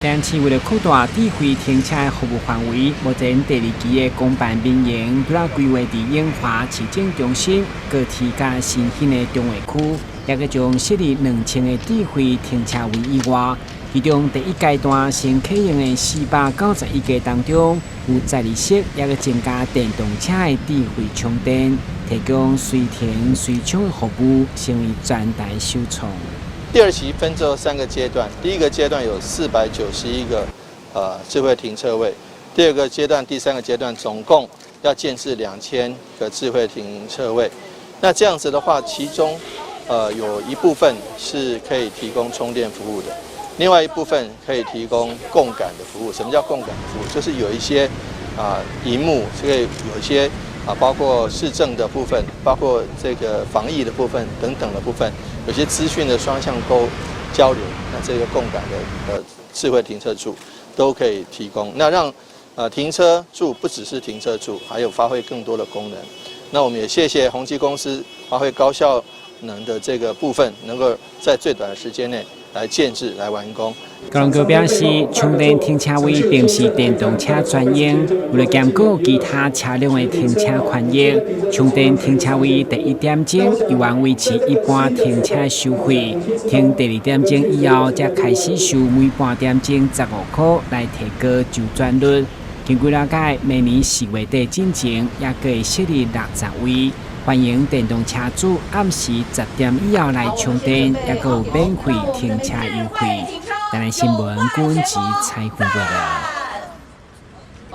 但是为了扩大智慧停车的服务范围，目前第二期的公办民营除了规划伫永华市政中心，佮添加新兴的中卫区，也佮将设立2000个智慧停车位以外，其中第一阶段先启用的491家当中，有在地式也佮增加电动车的智慧充电，提供随停随充的服务，成为全台首创。第二期分作3个阶段，第一个阶段有491个智慧停车位，第二个阶段、第3个阶段总共要建置2000个智慧停车位。那这样子的话，其中有一部分是可以提供充电服务的，另外一部分可以提供共感的服务。什么叫共感服务？就是有一些萤幕，这个有一些包括市政的部分，包括这个防疫的部分等等的部分，有些资讯的双向交流，那这个共感的智慧停车柱都可以提供。那让停车柱不只是停车柱，还有发挥更多的功能。那我们也谢谢宏基公司发挥高效能的这个部分，能够在最短的时间内来建置、来完工。高龙哥表示，充电停车位并是电动车专用，为了兼顾其他车辆的停车权益，充电停车位第1点钟依然维持一般停车收费，停第2点钟以后才开始收每半点钟15块来提高周转率。根据了解，明年4月底进前，也可以设立60位。欢迎电动车主暗时10点以后来充电，也有免费停车优惠。台南新闻，郭文吉采访报道。